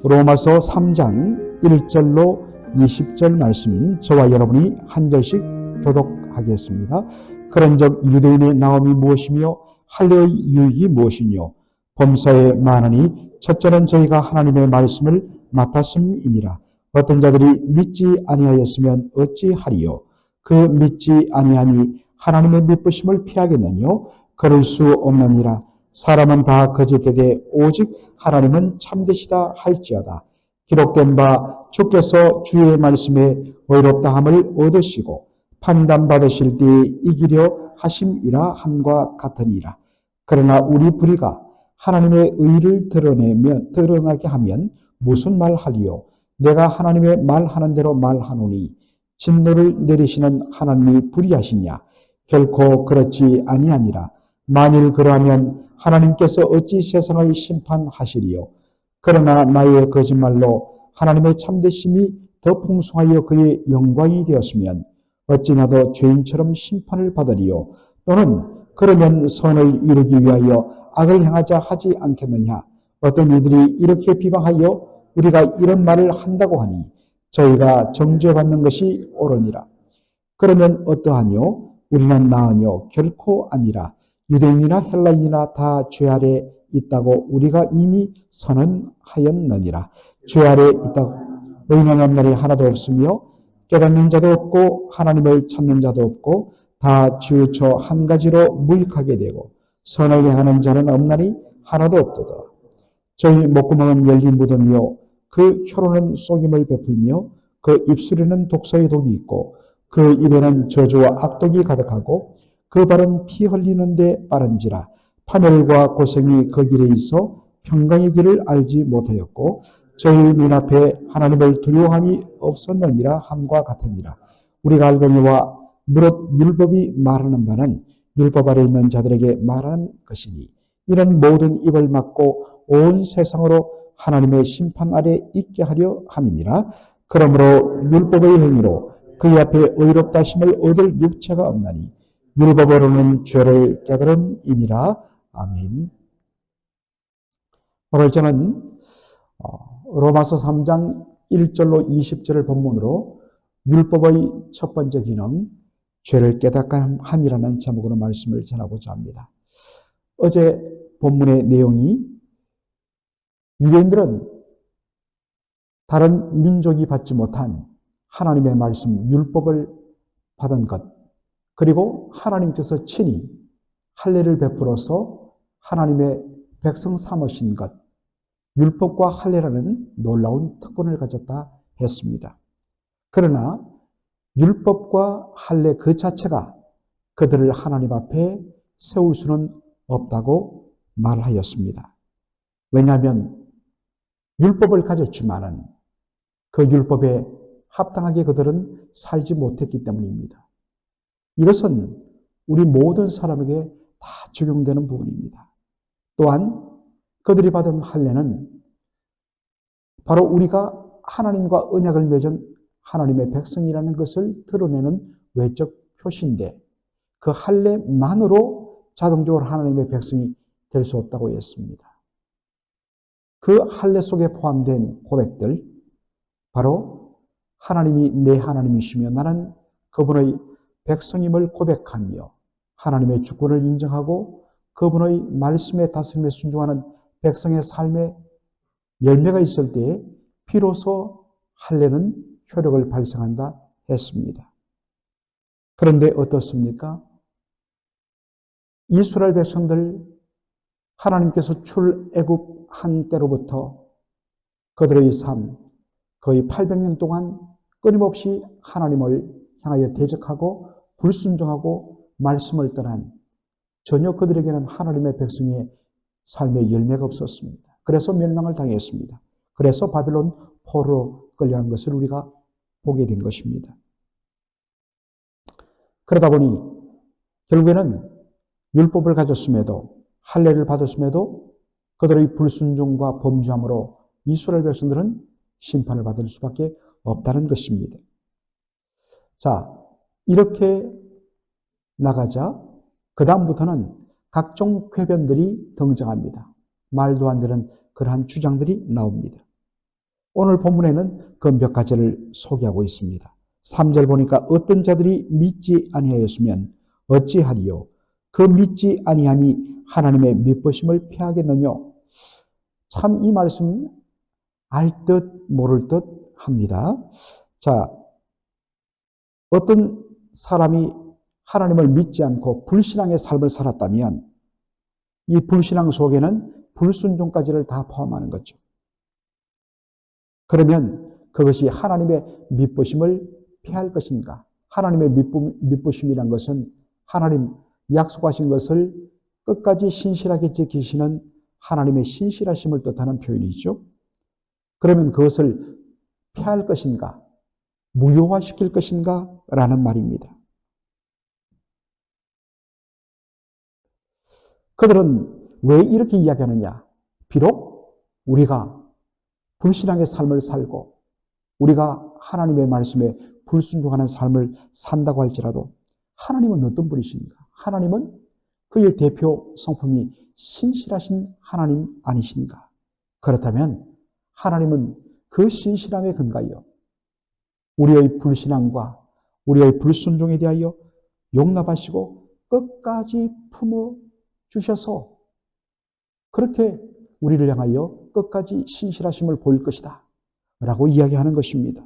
로마서 3장 1절로 20절 말씀 저와 여러분이 한 절씩 교독하겠습니다. 그런즉 유대인의 나옴이 무엇이며 할례의 유익이 무엇이뇨? 범사에 많으니 첫째는 저희가 하나님의 말씀을 맡았음이니라. 어떤 자들이 믿지 아니하였으면 어찌하리요? 그 믿지 아니하니 하나님의 미쁘심을 피하겠느뇨? 그럴 수 없느니라. 사람은 다 거짓되되 오직 하나님은 참되시다 할지어다. 기록된 바 주께서 주의 말씀에 의롭다함을 얻으시고 판단받으실 때에 이기려 하심이라 함과 같으니라. 그러나 우리 불의가 하나님의 의를 드러나게 하면 무슨 말하리요? 내가 하나님의 말하는 대로 말하노니 진노를 내리시는 하나님이 불의하시냐? 결코 그렇지 아니하니라. 만일 그러하면 하나님께서 어찌 세상을 심판하시리요? 그러나 나의 거짓말로 하나님의 참되심이 더 풍성하여 그의 영광이 되었으면 어찌 나도 죄인처럼 심판을 받으리요? 또는 그러면 선을 이루기 위하여 악을 행하자 하지 않겠느냐? 어떤 이들이 이렇게 비방하여 우리가 이런 말을 한다고 하니 저희가 정죄받는 것이 옳으니라. 그러면 어떠하뇨? 우리는 나으뇨? 결코 아니라. 유대인이나 헬라인이나 다 죄 아래 있다고 우리가 이미 선언하였느니라. 죄 아래 있다고 의인은 날이 하나도 없으며 깨닫는 자도 없고 하나님을 찾는 자도 없고 다 치우쳐 한 가지로 무익하게 되고 선을 행하는 자는 없나니 하나도 없도다. 저희 목구멍은 열린 무덤이요 그 혀로는 속임을 베풀며 그 입술에는 독사의 독이 있고 그 입에는 저주와 악독이 가득하고 그 발은 피 흘리는데 빠른지라. 파멸과 고생이 그 길에 있어 평강의 길을 알지 못하였고 저희 눈앞에 하나님을 두려워함이 없었느니라 함과 같으니라. 우리가 알거니와 무릇 율법이 말하는 바는 율법 아래 있는 자들에게 말하는 것이니 이는 모든 입을 막고 온 세상으로 하나님의 심판 아래 있게 하려 함이니라. 그러므로 율법의 행위로 그의 앞에 의롭다 하심을 얻을 육체가 없나니 율법으로는 죄를 깨달은 이니라. 아멘. 오늘 저는 로마서 3장 1절로 20절을 본문으로 율법의 첫 번째 기능, 죄를 깨닫함이라는 제목으로 말씀을 전하고자 합니다. 어제 본문의 내용이 유대인들은 다른 민족이 받지 못한 하나님의 말씀, 율법을 받은 것, 그리고 하나님께서 친히 할례를 베풀어서 하나님의 백성 삼으신 것, 율법과 할례라는 놀라운 특권을 가졌다 했습니다. 그러나 율법과 할례 그 자체가 그들을 하나님 앞에 세울 수는 없다고 말하였습니다. 왜냐하면 율법을 가졌지만은 그 율법에 합당하게 그들은 살지 못했기 때문입니다. 이것은 우리 모든 사람에게 다 적용되는 부분입니다. 또한 그들이 받은 할례는 바로 우리가 하나님과 언약을 맺은 하나님의 백성이라는 것을 드러내는 외적 표시인데 그 할례만으로 자동적으로 하나님의 백성이 될 수 없다고 했습니다. 그 할례 속에 포함된 고백들, 바로 하나님이 내 하나님이시며 나는 그분의 백성임을 고백하며 하나님의 주권을 인정하고 그분의 말씀에 다스림에 순종하는 백성의 삶에 열매가 있을 때에 비로소 할례는 효력을 발생한다 했습니다. 그런데 어떻습니까? 이스라엘 백성들 하나님께서 출애굽한 때로부터 그들의 삶 거의 800년 동안 끊임없이 하나님을 향하여 대적하고 불순종하고 말씀을 떠난 전혀 그들에게는 하나님의 백성의 삶의 열매가 없었습니다. 그래서 멸망을 당했습니다. 그래서 바빌론 포로로 끌려간 것을 우리가 보게 된 것입니다. 그러다 보니 결국에는 율법을 가졌음에도 할례를 받았음에도 그들의 불순종과 범죄함으로 이스라엘 백성들은 심판을 받을 수밖에 없다는 것입니다. 자, 이렇게 나가자 그 다음부터는 각종 궤변들이 등장합니다. 말도 안 되는 그러한 주장들이 나옵니다. 오늘 본문에는 그 몇 가지를 소개하고 있습니다. 3절 보니까 어떤 자들이 믿지 아니하였으면 어찌하리요? 그 믿지 아니함이 하나님의 믿으심을 피하겠느냐? 참 이 말씀 알 듯 모를 듯 합니다. 자, 어떤 사람이 하나님을 믿지 않고 불신앙의 삶을 살았다면 이 불신앙 속에는 불순종까지를 다 포함하는 거죠. 그러면 그것이 하나님의 믿으심을 피할 것인가? 하나님의 믿으심이란 것은 하나님 약속하신 것을 끝까지 신실하게 지키시는 하나님의 신실하심을 뜻하는 표현이죠. 그러면 그것을 피할 것인가? 무효화시킬 것인가? 라는 말입니다. 그들은 왜 이렇게 이야기하느냐? 비록 우리가 불신앙의 삶을 살고 우리가 하나님의 말씀에 불순종하는 삶을 산다고 할지라도 하나님은 어떤 분이신가? 하나님은 그의 대표 성품이 신실하신 하나님 아니신가? 그렇다면 하나님은 그 신실함에 근거하여 우리의 불신앙과 우리의 불순종에 대하여 용납하시고 끝까지 품어주셔서 그렇게 우리를 향하여 끝까지 신실하심을 보일 것이다 라고 이야기하는 것입니다.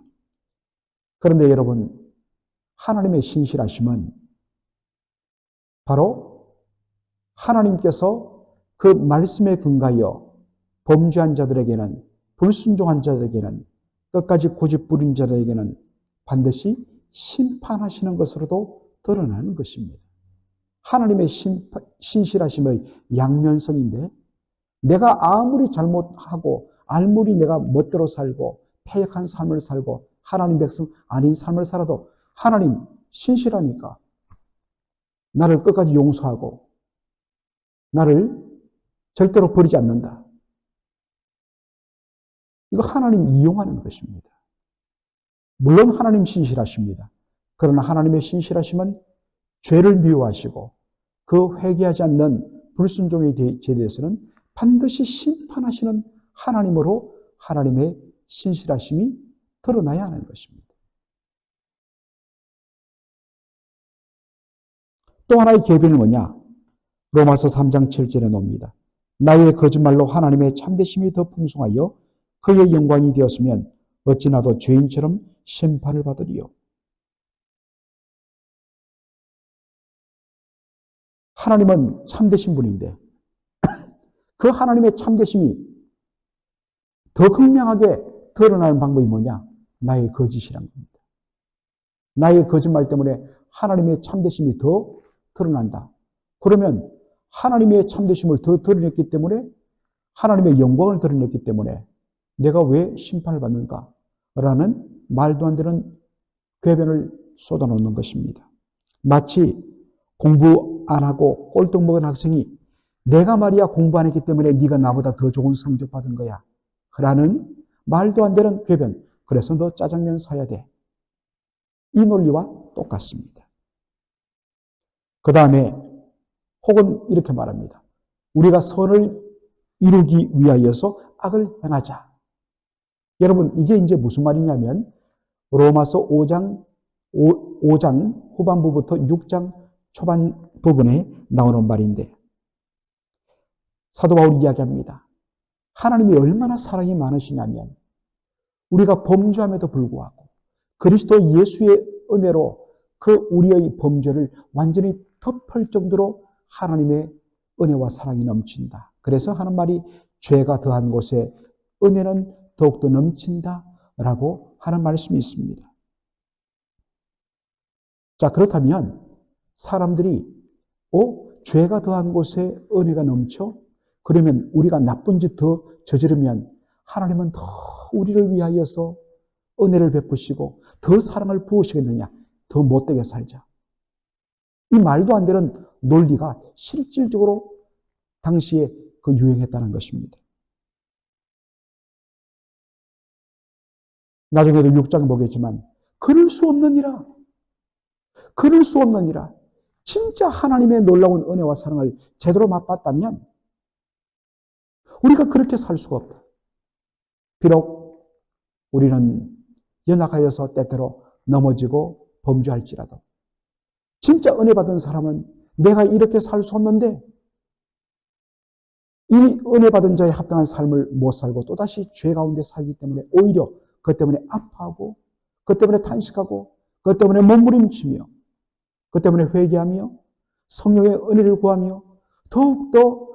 그런데 여러분, 하나님의 신실하심은 바로 하나님께서 그 말씀에 근거하여 범죄한 자들에게는, 불순종한 자들에게는, 끝까지 고집 부린 자들에게는 반드시 심판하시는 것으로도 드러나는 것입니다. 하나님의 신실하심의 양면성인데 내가 아무리 잘못하고 아무리 내가 멋대로 살고 패역한 삶을 살고 하나님 백성 아닌 삶을 살아도 하나님 신실하니까 나를 끝까지 용서하고 나를 절대로 버리지 않는다. 이거 하나님 이용하는 것입니다. 물론 하나님 신실하십니다. 그러나 하나님의 신실하심은 죄를 미워하시고 그 회개하지 않는 불순종에 대해서는 반드시 심판하시는 하나님으로 하나님의 신실하심이 드러나야 하는 것입니다. 또 하나의 계변은 뭐냐? 로마서 3장 7절에 나옵니다. 나의 거짓말로 하나님의 참되심이 더 풍성하여 그의 영광이 되었으면 어찌 나도 죄인처럼 심판을 받으리요. 하나님은 참되신 분인데 그 하나님의 참되심이 더 극명하게 드러나는 방법이 뭐냐? 나의 거짓이란 겁니다. 나의 거짓말 때문에 하나님의 참되심이 더 드러난다. 그러면 하나님의 참되심을 더 드러냈기 때문에 하나님의 영광을 드러냈기 때문에 내가 왜 심판을 받는가? 라는 말도 안 되는 궤변을 쏟아놓는 것입니다. 마치 공부 안 하고 꼴등 먹은 학생이 내가 말이야 공부 안 했기 때문에 네가 나보다 더 좋은 성적 받은 거야 라는 말도 안 되는 궤변. 그래서 너 짜장면 사야 돼. 이 논리와 똑같습니다. 그 다음에 혹은 이렇게 말합니다. 우리가 선을 이루기 위하여서 악을 행하자. 여러분 이게 이제 무슨 말이냐면 로마서 5장 후반부부터 6장 초반 부분에 나오는 말인데 사도 바울이 이야기합니다. 하나님이 얼마나 사랑이 많으시냐면 우리가 범죄함에도 불구하고 그리스도 예수의 은혜로 그 우리의 범죄를 완전히 덮을 정도로 하나님의 은혜와 사랑이 넘친다. 그래서 하는 말이 죄가 더한 곳에 은혜는 더욱더 넘친다 라고 하는 말씀이 있습니다. 자, 그렇다면 사람들이 죄가 더한 곳에 은혜가 넘쳐? 그러면 우리가 나쁜 짓 더 저지르면 하나님은 더 우리를 위하여서 은혜를 베푸시고 더 사랑을 부으시겠느냐? 더 못되게 살자. 이 말도 안 되는 논리가 실질적으로 당시에 그 유행했다는 것입니다. 나중에도 6장 보겠지만 그럴 수 없느니라. 그럴 수 없느니라. 진짜 하나님의 놀라운 은혜와 사랑을 제대로 맛봤다면 우리가 그렇게 살 수가 없다. 비록 우리는 연약하여서 때때로 넘어지고 범죄할지라도 진짜 은혜 받은 사람은 내가 이렇게 살 수 없는데 이 은혜 받은 자의 합당한 삶을 못 살고 또다시 죄 가운데 살기 때문에 오히려 그것 때문에 아파하고 그것 때문에 탄식하고 그것 때문에 몸부림치며 그것 때문에 회개하며 성령의 은혜를 구하며 더욱더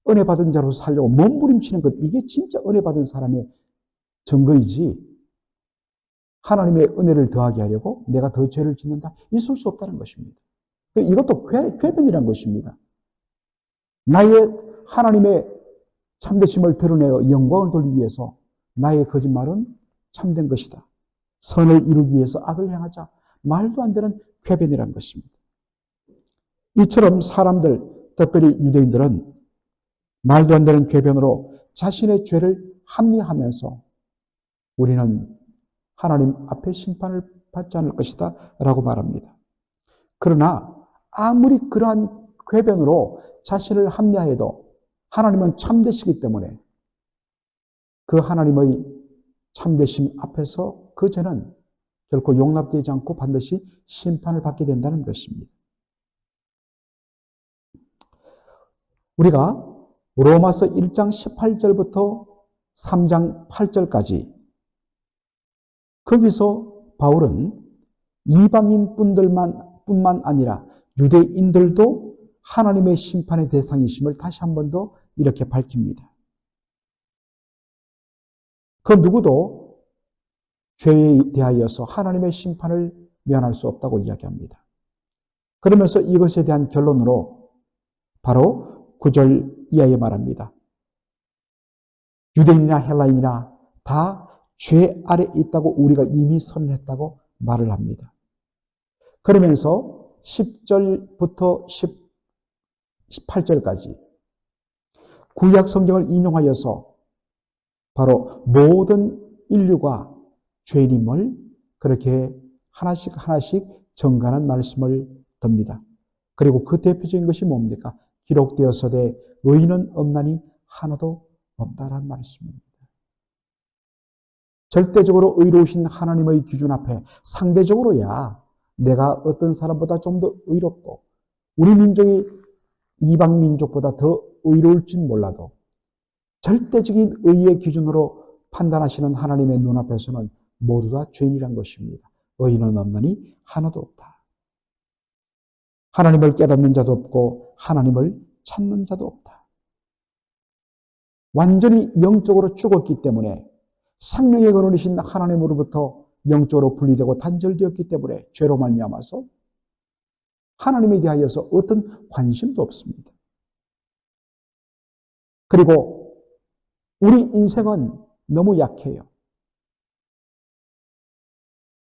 은혜 받은 자로 살려고 몸부림치는 것, 이게 진짜 은혜 받은 사람의 증거이지 하나님의 은혜를 더하게 하려고 내가 더 죄를 짓는다? 있을 수 없다는 것입니다. 이것도 궤변이라는 것입니다. 나의 하나님의 참되심을 드러내어 영광을 돌리기 위해서 나의 거짓말은 참된 것이다. 선을 이루기 위해서 악을 행하자. 말도 안 되는 궤변이라는 것입니다. 이처럼 사람들, 특별히 유대인들은 말도 안 되는 궤변으로 자신의 죄를 합리하면서 우리는 하나님 앞에 심판을 받지 않을 것이다 라고 말합니다. 그러나 아무리 그러한 궤변으로 자신을 합리화해도 하나님은 참되시기 때문에 그 하나님의 참되심 앞에서 그 죄는 결코 용납되지 않고 반드시 심판을 받게 된다는 것입니다. 우리가 로마서 1장 18절부터 3장 8절까지 거기서 바울은 이방인 뿐만 아니라 유대인들도 하나님의 심판의 대상이심을 다시 한 번 더 이렇게 밝힙니다. 그 누구도 죄에 대하여서 하나님의 심판을 면할 수 없다고 이야기합니다. 그러면서 이것에 대한 결론으로 바로 9절 이하에 말합니다. 유대인이나 헬라인이나 다 죄 아래 있다고 우리가 이미 선언했다고 말을 합니다. 그러면서 10절부터 18절까지 구약 성경을 인용하여서 바로 모든 인류가 죄인임을 그렇게 하나씩 정관한 말씀을 듭니다. 그리고 그 대표적인 것이 뭡니까? 기록되어서되 의인은 없나니 하나도 없다라는 말씀입니다. 절대적으로 의로우신 하나님의 기준 앞에 상대적으로야 내가 어떤 사람보다 좀 더 의롭고 우리 민족이 이방 민족보다 더 의로울진 몰라도 절대적인 의의 기준으로 판단하시는 하나님의 눈앞에서는 모두 다 죄인이란 것입니다. 의인은 없나니 하나도 없다. 하나님을 깨닫는 자도 없고 하나님을 찾는 자도 없다. 완전히 영적으로 죽었기 때문에 생명의 근원이신 하나님으로부터 영적으로 분리되고 단절되었기 때문에 죄로 말미암아서 하나님에 대하여서 어떤 관심도 없습니다. 그리고 우리 인생은 너무 약해요.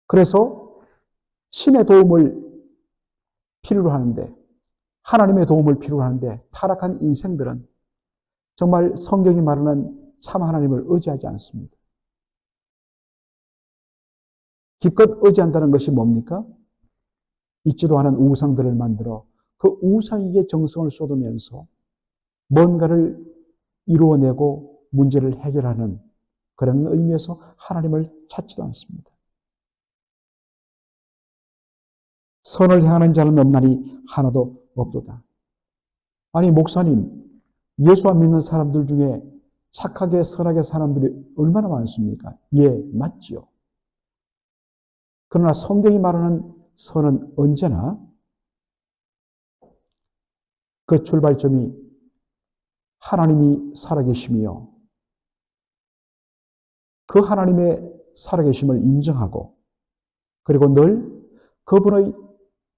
그래서 신의 도움을 필요로 하는데 하나님의 도움을 필요로 하는데 타락한 인생들은 정말 성경이 말하는 참 하나님을 의지하지 않습니다. 기껏 의지한다는 것이 뭡니까? 있지도 않은 우상들을 만들어 그 우상에게 정성을 쏟으면서 뭔가를 이루어내고 문제를 해결하는 그런 의미에서 하나님을 찾지도 않습니다. 선을 행하는 자는 없나니 하나도 없도다. 아니 목사님, 예수와 믿는 사람들 중에 착하게 선하게 사람들이 얼마나 많습니까? 예, 맞지요. 그러나 성경이 말하는 선은 언제나 그 출발점이 하나님이 살아계심이요. 그 하나님의 살아계심을 인정하고 그리고 늘 그분의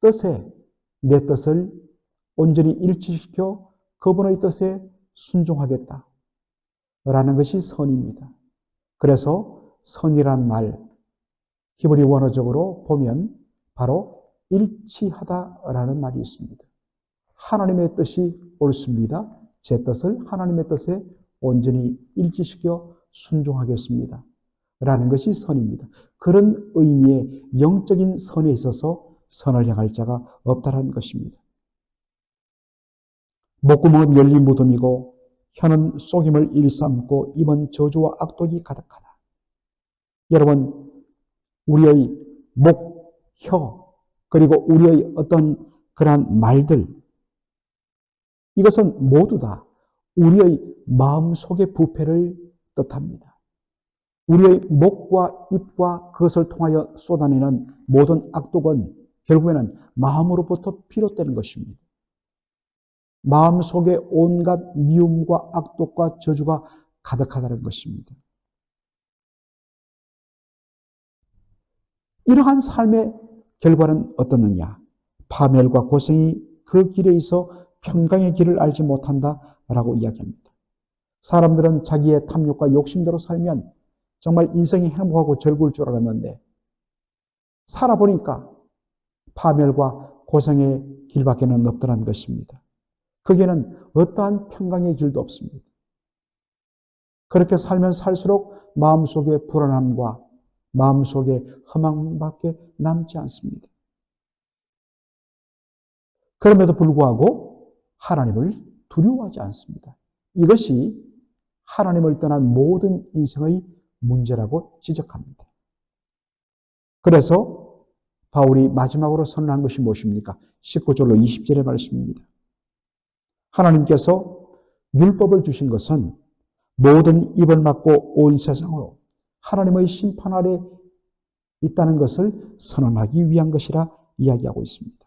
뜻에 내 뜻을 온전히 일치시켜 그분의 뜻에 순종하겠다 라는 것이 선입니다. 그래서 선이란 말 히브리 원어적으로 보면 바로 일치하다라는 말이 있습니다. 하나님의 뜻이 옳습니다. 제 뜻을 하나님의 뜻에 온전히 일치시켜 순종하겠습니다. 라는 것이 선입니다. 그런 의미의 영적인 선에 있어서 선을 향할 자가 없다라는 것입니다. 목구멍은 열린 무덤이고 혀는 속임을 일삼고 입은 저주와 악독이 가득하다. 여러분, 우리의 목, 혀, 그리고 우리의 어떤 그러한 말들, 이것은 모두 다 우리의 마음속의 부패를 뜻합니다. 우리의 목과 입과 그것을 통하여 쏟아내는 모든 악독은 결국에는 마음으로부터 비롯되는 것입니다. 마음속에 온갖 미움과 악독과 저주가 가득하다는 것입니다. 이러한 삶의 결과는 어떻느냐? 파멸과 고생이 그 길에 있어 평강의 길을 알지 못한다라고 이야기합니다. 사람들은 자기의 탐욕과 욕심대로 살면 정말 인생이 행복하고 즐거울 줄 알았는데 살아보니까 파멸과 고생의 길밖에는 없더라는 것입니다. 거기에는 어떠한 평강의 길도 없습니다. 그렇게 살면 살수록 마음속에 불안함과 마음속에 허망밖에 남지 않습니다. 그럼에도 불구하고 하나님을 두려워하지 않습니다. 이것이 하나님을 떠난 모든 인생의 문제라고 지적합니다. 그래서 바울이 마지막으로 선언한 것이 무엇입니까? 19절로 20절의 말씀입니다. 하나님께서 율법을 주신 것은 모든 입을 막고 온 세상으로 하나님의 심판 아래 있다는 것을 선언하기 위한 것이라 이야기하고 있습니다.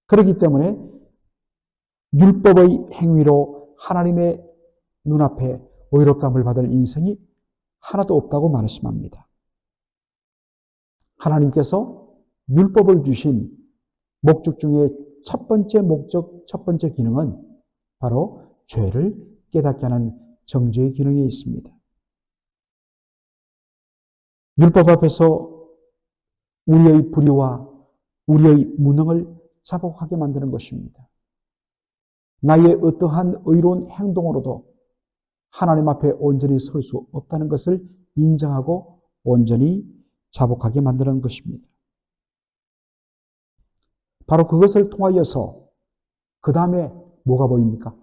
그렇기 때문에 율법의 행위로 하나님의 눈앞에 의롭다함을 받을 인생이 하나도 없다고 말씀합니다. 하나님께서 율법을 주신 목적 중에 첫 번째 목적, 첫 번째 기능은 바로 죄를 깨닫게 하는 정죄의 기능에 있습니다. 율법 앞에서 우리의 불의와 우리의 무능을 자복하게 만드는 것입니다. 나의 어떠한 의로운 행동으로도 하나님 앞에 온전히 설 수 없다는 것을 인정하고 온전히 자복하게 만드는 것입니다. 바로 그것을 통하여서 그 다음에 뭐가 보입니까?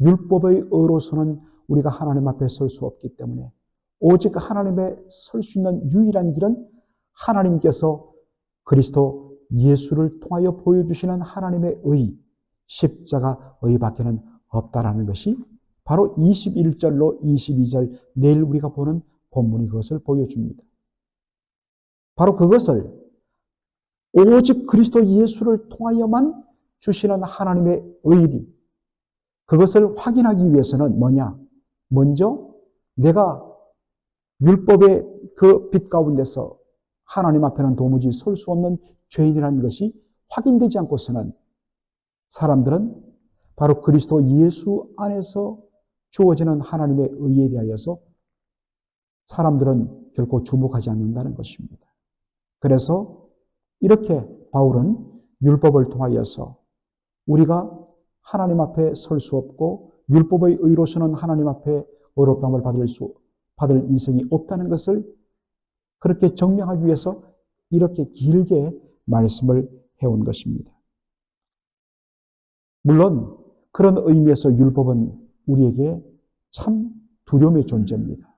율법의 의로서는 우리가 하나님 앞에 설 수 없기 때문에 오직 하나님에 설 수 있는 유일한 길은 하나님께서 그리스도 예수를 통하여 보여주시는 하나님의 의, 십자가 의밖에는 없다라는 것이 바로 21절로 22절 내일 우리가 보는 본문이 그것을 보여줍니다. 바로 그것을 오직 그리스도 예수를 통하여만 주시는 하나님의 의를 그것을 확인하기 위해서는 뭐냐? 먼저 내가 율법의 그 빛 가운데서 하나님 앞에는 도무지 설 수 없는 죄인이라는 것이 확인되지 않고서는 사람들은 바로 그리스도 예수 안에서 주어지는 하나님의 의에 대하여서 사람들은 결코 주목하지 않는다는 것입니다. 그래서 이렇게 바울은 율법을 통하여서 우리가 하나님 앞에 설 수 없고 율법의 의로서는 하나님 앞에 의롭다함을 받을 인생이 없다는 것을 그렇게 증명하기 위해서 이렇게 길게 말씀을 해온 것입니다. 물론 그런 의미에서 율법은 우리에게 참 두려움의 존재입니다.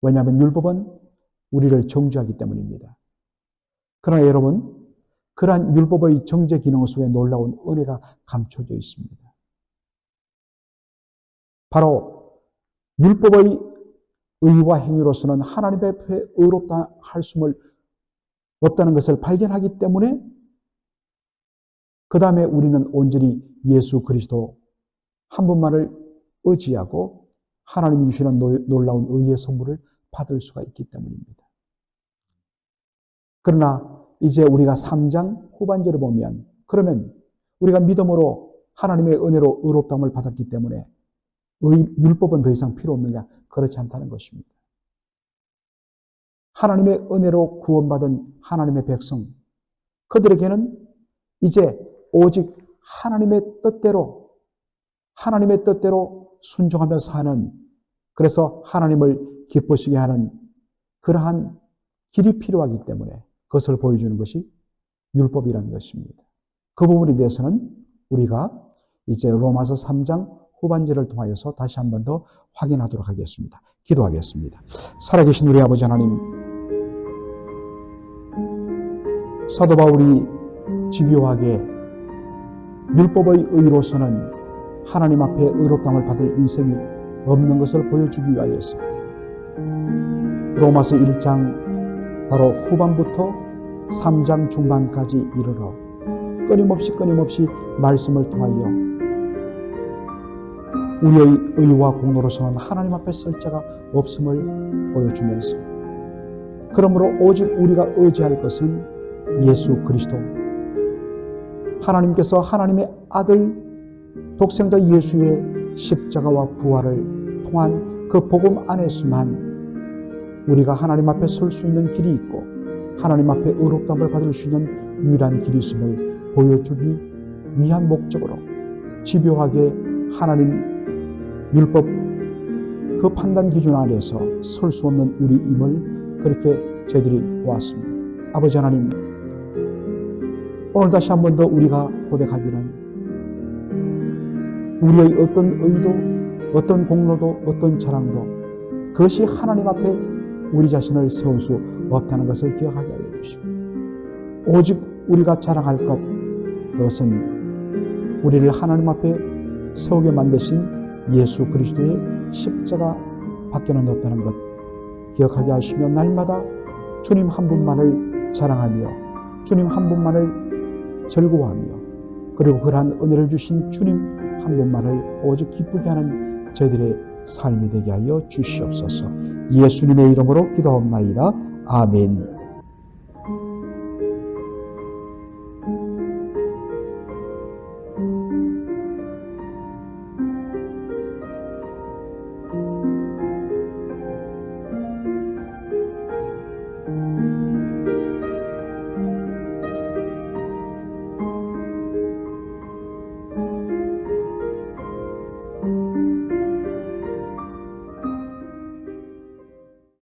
왜냐하면 율법은 우리를 정죄하기 때문입니다. 그러나 여러분, 그러한 율법의 정죄 기능 속에 놀라운 은혜가 감춰져 있습니다. 바로 율법의 의와 행위로서는 하나님 앞에 의롭다 할 수를 없다는 것을 발견하기 때문에 그 다음에 우리는 온전히 예수 그리스도 한 분만을 의지하고 하나님이 주시는 놀라운 의의 선물을 받을 수가 있기 때문입니다. 그러나 이제 우리가 3장 후반절을 보면 그러면 우리가 믿음으로 하나님의 은혜로 의롭다함을 받았기 때문에 율법은 더 이상 필요 없느냐? 그렇지 않다는 것입니다. 하나님의 은혜로 구원받은 하나님의 백성, 그들에게는 이제 오직 하나님의 뜻대로 순종하며 사는, 그래서 하나님을 기쁘시게 하는 그러한 길이 필요하기 때문에 그것을 보여주는 것이 율법이라는 것입니다. 그 부분에 대해서는 우리가 이제 로마서 3장 후반절을 통하여서 다시 한 번 더 확인하도록 하겠습니다. 기도하겠습니다. 살아계신 우리 아버지 하나님, 사도 바울이 집요하게 율법의 의로서는 하나님 앞에 의롭다함을 받을 인생이 없는 것을 보여주기 위하여서 로마서 1장 바로 후반부터 3장 중반까지 이르러 끊임없이 말씀을 통하여 우리의 의와 공로로서는 하나님 앞에 설 자가 없음을 보여주면서, 그러므로 오직 우리가 의지할 것은 예수 그리스도, 하나님께서 하나님의 아들 독생자 예수의 십자가와 부활을 통한 그 복음 안에서만 우리가 하나님 앞에 설 수 있는 길이 있고 하나님 앞에 의롭다함을 받을 수 있는 유일한 길이 있음을 보여주기 위한 목적으로 집요하게 하나님 율법 그 판단 기준 안에서 설 수 없는 우리임을 그렇게 저희들이 보았습니다. 아버지 하나님, 오늘 다시 한 번 더 우리가 고백하기는 우리의 어떤 의도, 어떤 공로도, 어떤 자랑도 그것이 하나님 앞에 우리 자신을 세울 수 없다는 것을 기억하게 하여 주시고, 오직 우리가 자랑할 것, 그것은 우리를 하나님 앞에 세우게 만드신 예수 그리스도의 십자가 밖에는 없다는 것 기억하게 하시며, 날마다 주님 한 분만을 자랑하며 주님 한 분만을 즐거워하며, 그리고 그러한 은혜를 주신 주님 한 분만을 오직 기쁘게 하는 저희들의 삶이 되게 하여 주시옵소서. 예수님의 이름으로 기도하옵나이다. 아멘.